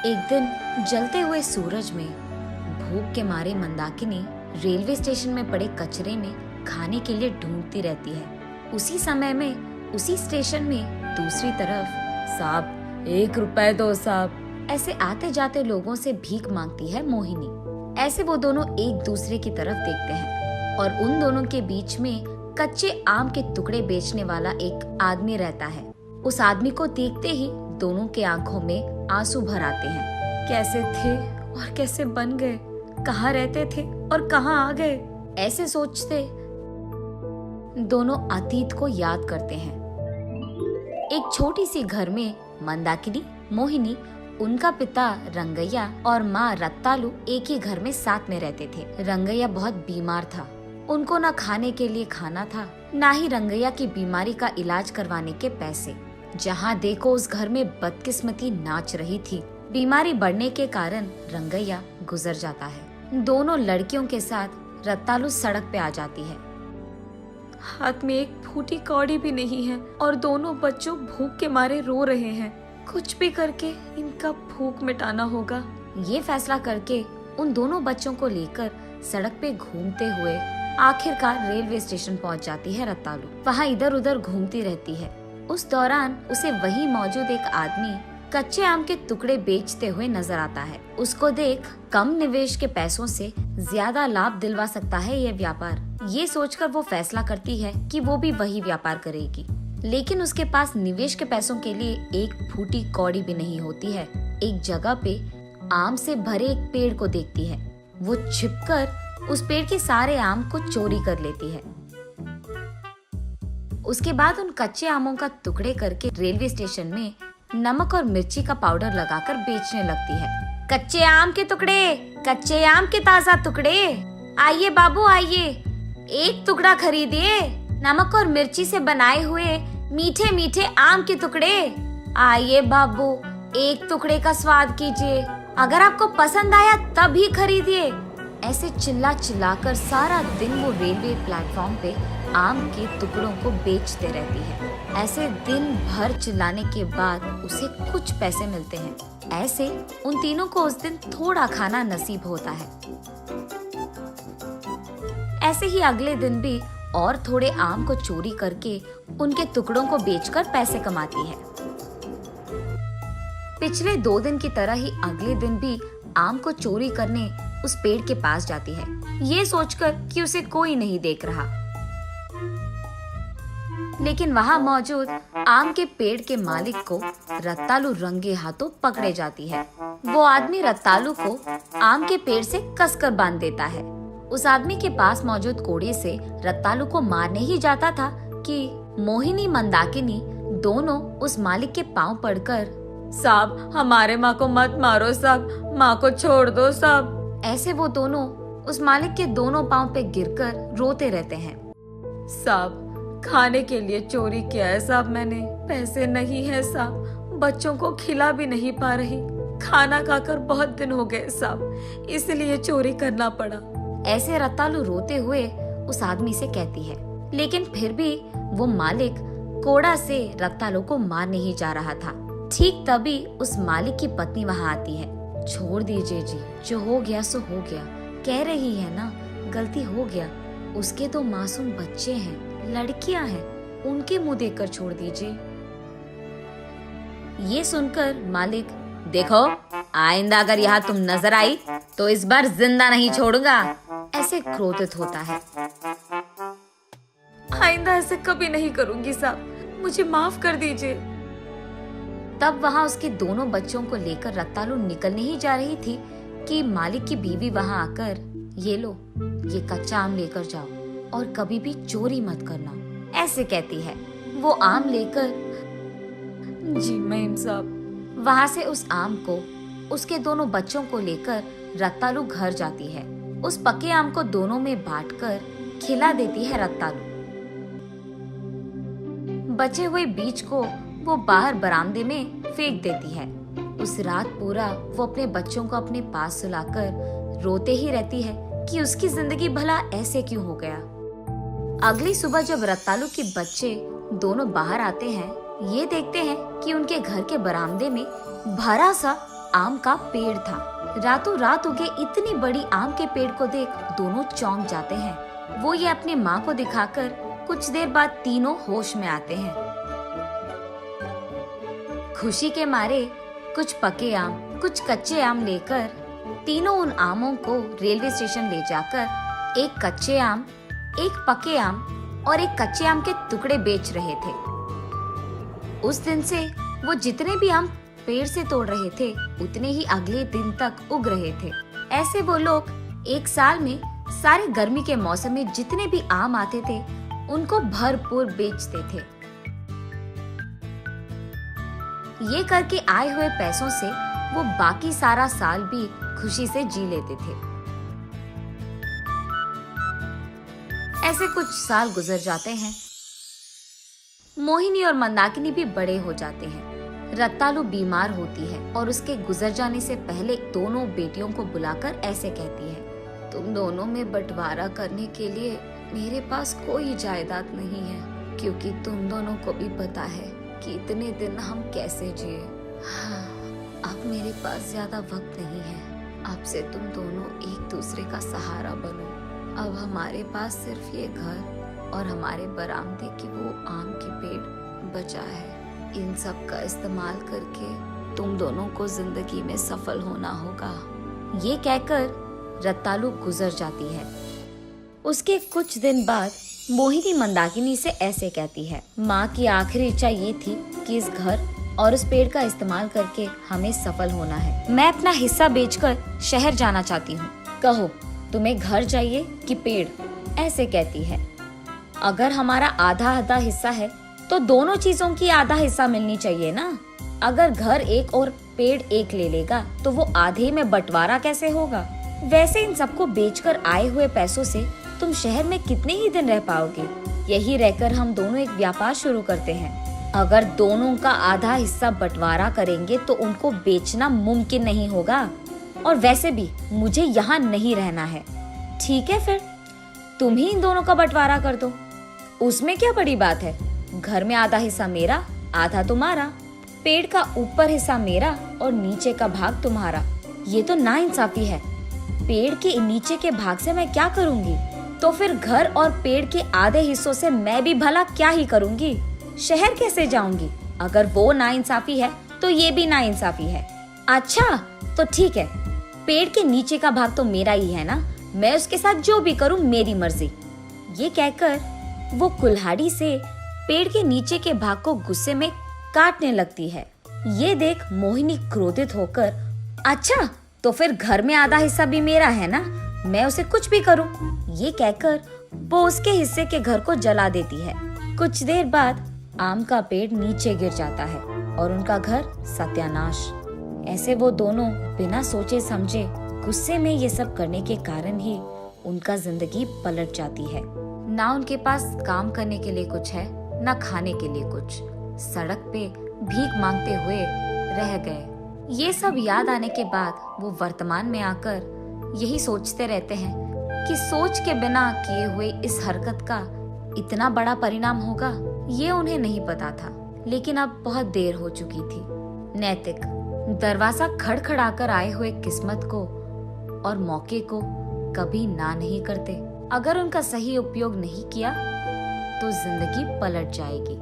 एक दिन जलते हुए सूरज में भूख के मारे मंदाकिनी रेलवे स्टेशन में पड़े कचरे में खाने के लिए ढूंढती रहती है। उसी समय में उसी स्टेशन में दूसरी तरफ साहब 1 रुपए दो साहब ऐसे आते जाते लोगों से भीख मांगती है मोहिनी। ऐसे वो दोनों एक दूसरे की तरफ देखते हैं और उन दोनों के बीच में कच्चे आम के टुकड़े बेचने वाला एक आदमी रहता है। उस आदमी को देखते ही दोनों के आंखों में आंसू भर आते हैं। कैसे थे और कैसे बन गए, कहाँ रहते थे और कहाँ आ गए, ऐसे सोचते दोनों अतीत को याद करते हैं। एक छोटी सी घर में मंदाकिनी, मोहिनी, उनका पिता रंगैया और माँ रत्तालू एक ही घर में साथ में रहते थे। रंगैया बहुत बीमार था। उनको न खाने के लिए खाना था, न ही रंगैया की बीमारी का इलाज करवाने के पैसे। जहाँ देखो उस घर में बदकिस्मती नाच रही थी। बीमारी बढ़ने के कारण रंगैया गुजर जाता है। दोनों लड़कियों के साथ रत्तालू सड़क पे आ जाती है। हाथ में एक फूटी कौड़ी भी नहीं है और दोनों बच्चों भूख के मारे रो रहे हैं। कुछ भी करके इनका भूख मिटाना होगा। ये फैसला करके उन दोनों बच्चों को लेकर सड़क पे घूमते हुए आखिरकार रेलवे स्टेशन पहुंच जाती है रत्तालू। वहाँ इधर उधर घूमती रहती है। उस दौरान उसे वही मौजूद एक आदमी कच्चे आम के टुकड़े बेचते हुए नजर आता है। उसको देख कम निवेश के पैसों से ज्यादा लाभ दिलवा सकता है ये व्यापार। ये सोचकर वो फैसला करती है कि वो भी वही व्यापार करेगी। लेकिन उसके पास निवेश के पैसों के लिए एक फूटी कौड़ी भी नहीं होती है। एक जगह पे आम से भरे एक पेड़ को देखती है। वो छिपकर उस पेड़ के सारे आम को चोरी कर लेती है। उसके बाद उन कच्चे आमों का टुकड़े करके रेलवे स्टेशन में नमक और मिर्ची का पाउडर लगाकर बेचने लगती है। कच्चे आम के टुकड़े, कच्चे आम के ताजा टुकड़े, आइए बाबू आइए, एक टुकड़ा खरीदिए। नमक और मिर्ची से बनाए हुए मीठे मीठे आम के टुकड़े, आइए बाबू एक टुकड़े का स्वाद कीजिए। अगर आपको पसंद आया तब ही खरीदिए। ऐसे चिल्ला चिल्लाकर सारा दिन वो रेलवे प्लेटफॉर्म पे आम के टुकड़ों को बेचते रहती है। ऐसे दिन भर चिल्लाने के बाद उसे कुछ पैसे मिलते हैं। ऐसे उन तीनों को उस दिन थोड़ा खाना नसीब होता है। ऐसे ही अगले दिन भी और थोड़े आम को चोरी करके उनके टुकड़ों को बेचकर पैसे कमाती है। पिछले 2 दिन की तरह ही अगले दिन भी आम को चोरी करने उस पेड़ के पास जाती है, ये सोचकर कि उसे कोई नहीं देख रहा। लेकिन वहाँ मौजूद आम के पेड़ के मालिक को रत्तालू रंगे हाथों पकड़े जाती है। वो आदमी रत्तालू को आम के पेड़ से कसकर बांध देता है। उस आदमी के पास मौजूद कोड़े से रत्तालू को मारने ही जाता था कि मोहिनी मंदाकिनी दोनों उस मालिक के पांव पड़कर, साहब हमारे माँ को मत मारो साहब, माँ को छोड़ दो साहब। ऐसे वो दोनों उस मालिक के दोनों पांव पे गिरकर रोते रहते हैं। साहब खाने के लिए चोरी किया है साहब, मैंने पैसे नहीं है साहब, बच्चों को खिला भी नहीं पा रही, खाना खाकर बहुत दिन हो गए साहब, इसलिए चोरी करना पड़ा। ऐसे रत्तालू रोते हुए उस आदमी से कहती है। लेकिन फिर भी वो मालिक कोड़ा से रत्तालू को मारने ही जा रहा था। ठीक तभी उस मालिक की पत्नी वहाँ आती है। छोड़ दीजिए जी, जो हो गया सो हो गया, कह रही है ना गलती हो गया। उसके 2 मासूम बच्चे हैं, लड़कियां हैं, उनके मुंह देखकर छोड़ दीजिए। ये सुनकर मालिक, देखो आइंदा अगर यहाँ तुम नजर आई तो इस बार जिंदा नहीं छोड़ूंगा, ऐसे क्रोधित होता है। आइंदा ऐसे कभी नहीं करूंगी साहब, मुझे माफ कर दीजिए। तब वहाँ उसके दोनों बच्चों को लेकर रत्तालू निकलने ही जा रही थी कि मालिक की बीवी वहाँ आकर, ये लो ये कच्चा आम लेकर जाओ और कभी भी चोरी मत करना, ऐसे कहती है। वो आम लेकर, जी मैम साहब। वहाँ से उस आम को उसके दोनों बच्चों को लेकर रत्तालू घर जाती है। उस पके आम को दोनों में बांटकर खिला देती है रत्तालू। बचे हुए बीज को वो बाहर बरामदे में फेंक देती है। उस रात पूरा वो अपने बच्चों को अपने पास सुलाकर रोते ही रहती है कि उसकी जिंदगी भला ऐसे क्यों हो गया। अगली सुबह जब रत्तालू के बच्चे दोनों बाहर आते हैं, ये देखते हैं कि उनके घर के बरामदे में भरा सा आम का पेड़ था। रातों रात उगे इतनी बड़ी आम के पेड़ को देख दोनों चौंक जाते हैं। वो ये अपने माँ को दिखाकर कुछ देर बाद तीनों होश में आते हैं। खुशी के मारे कुछ पके आम, कुछ कच्चे आम लेकर तीनों उन आमों को रेलवे स्टेशन ले जाकर एक कच्चे आम, एक पके आम और एक कच्चे आम के टुकड़े बेच रहे थे। उस दिन से वो जितने भी आम पेड़ से तोड़ रहे थे उतने ही अगले दिन तक उग रहे थे। ऐसे वो लोग एक साल में सारे गर्मी के मौसम में जितने भी आम आते थे उनको भरपूर बेचते थे। ये करके आए हुए पैसों से वो बाकी सारा साल भी खुशी से जी लेते थे। ऐसे कुछ साल गुजर जाते हैं। मोहिनी और मंदाकिनी भी बड़े हो जाते हैं। रत्तालू बीमार होती है और उसके गुजर जाने से पहले दोनों बेटियों को बुलाकर ऐसे कहती है, तुम दोनों में बंटवारा करने के लिए मेरे पास कोई जायदाद नहीं है, क्योंकि तुम दोनों को भी पता है कि इतने दिन हम कैसे जिए। हाँ, अब मेरे पास ज्यादा वक्त नहीं है। अब से तुम दोनों एक दूसरे का सहारा बनो। अब हमारे पास सिर्फ ये घर और हमारे बरामदे की वो आम की पेड़ बचा है। इन सब का इस्तेमाल करके तुम दोनों को जिंदगी में सफल होना होगा। ये कहकर रत्तालू गुजर जाती है। उसके कुछ दिन बाद मोहिनी मंदाकिनी से ऐसे कहती है, माँ की आखिरी इच्छा ये थी कि इस घर और उस पेड़ का इस्तेमाल करके हमें सफल होना है। मैं अपना हिस्सा बेचकर शहर जाना चाहती हूँ। कहो, तुम्हें घर चाहिए कि पेड़? ऐसे कहती है। अगर हमारा आधा आधा हिस्सा है तो दोनों चीजों की आधा हिस्सा मिलनी चाहिए ना। अगर घर एक और पेड़ एक ले लेगा तो वो आधे में बंटवारा कैसे होगा? वैसे इन सबको बेचकर आए हुए पैसों से तुम शहर में कितने ही दिन रह पाओगे? यही रहकर हम दोनों एक व्यापार शुरू करते हैं। अगर दोनों का आधा हिस्सा बंटवारा करेंगे तो उनको बेचना मुमकिन नहीं होगा, और वैसे भी मुझे यहाँ नहीं रहना है। ठीक है, फिर तुम ही इन दोनों का बंटवारा कर दो। उसमें क्या बड़ी बात है? घर में आधा हिस्सा मेरा, आधा तुम्हारा। पेड़ का ऊपर हिस्सा मेरा और नीचे का भाग तुम्हारा। ये तो नाइंसाफी है। पेड़ के नीचे के भाग से मैं क्या करूंगी? तो फिर घर और पेड़ के आधे हिस्सों से मैं भी भला क्या ही करूंगी? शहर कैसे जाऊंगी? अगर वो नाइंसाफी है तो ये भी नाइंसाफी है। अच्छा तो ठीक है, पेड़ के नीचे का भाग तो मेरा ही है ना, मैं उसके साथ जो भी करूं मेरी मर्जी। ये कहकर वो कुल्हाड़ी से पेड़ के नीचे के भाग को गुस्से में काटने लगती है। ये देख मोहिनी क्रोधित होकर, अच्छा तो फिर घर में आधा हिस्सा भी मेरा है ना, मैं उसे कुछ भी करूं। ये कहकर वो उसके हिस्से के घर को जला देती है। कुछ देर बाद आम का पेड़ नीचे गिर जाता है और उनका घर सत्यानाश। ऐसे वो दोनों बिना सोचे समझे गुस्से में ये सब करने के कारण ही उनका जिंदगी पलट जाती है। ना उनके पास काम करने के लिए कुछ है, ना खाने के लिए कुछ। सड़क पे भीख मांगते हुए रह गए। ये सब याद आने के बाद वो वर्तमान में आकर यही सोचते रहते हैं कि सोच के बिना किए हुए इस हरकत का इतना बड़ा परिणाम होगा, ये उन्हें नहीं पता था। लेकिन अब बहुत देर हो चुकी थी। नैतिक दरवाजा खड़खड़ाकर आए हुए किस्मत को और मौके को कभी ना नहीं करते। अगर उनका सही उपयोग नहीं किया तो जिंदगी पलट जाएगी।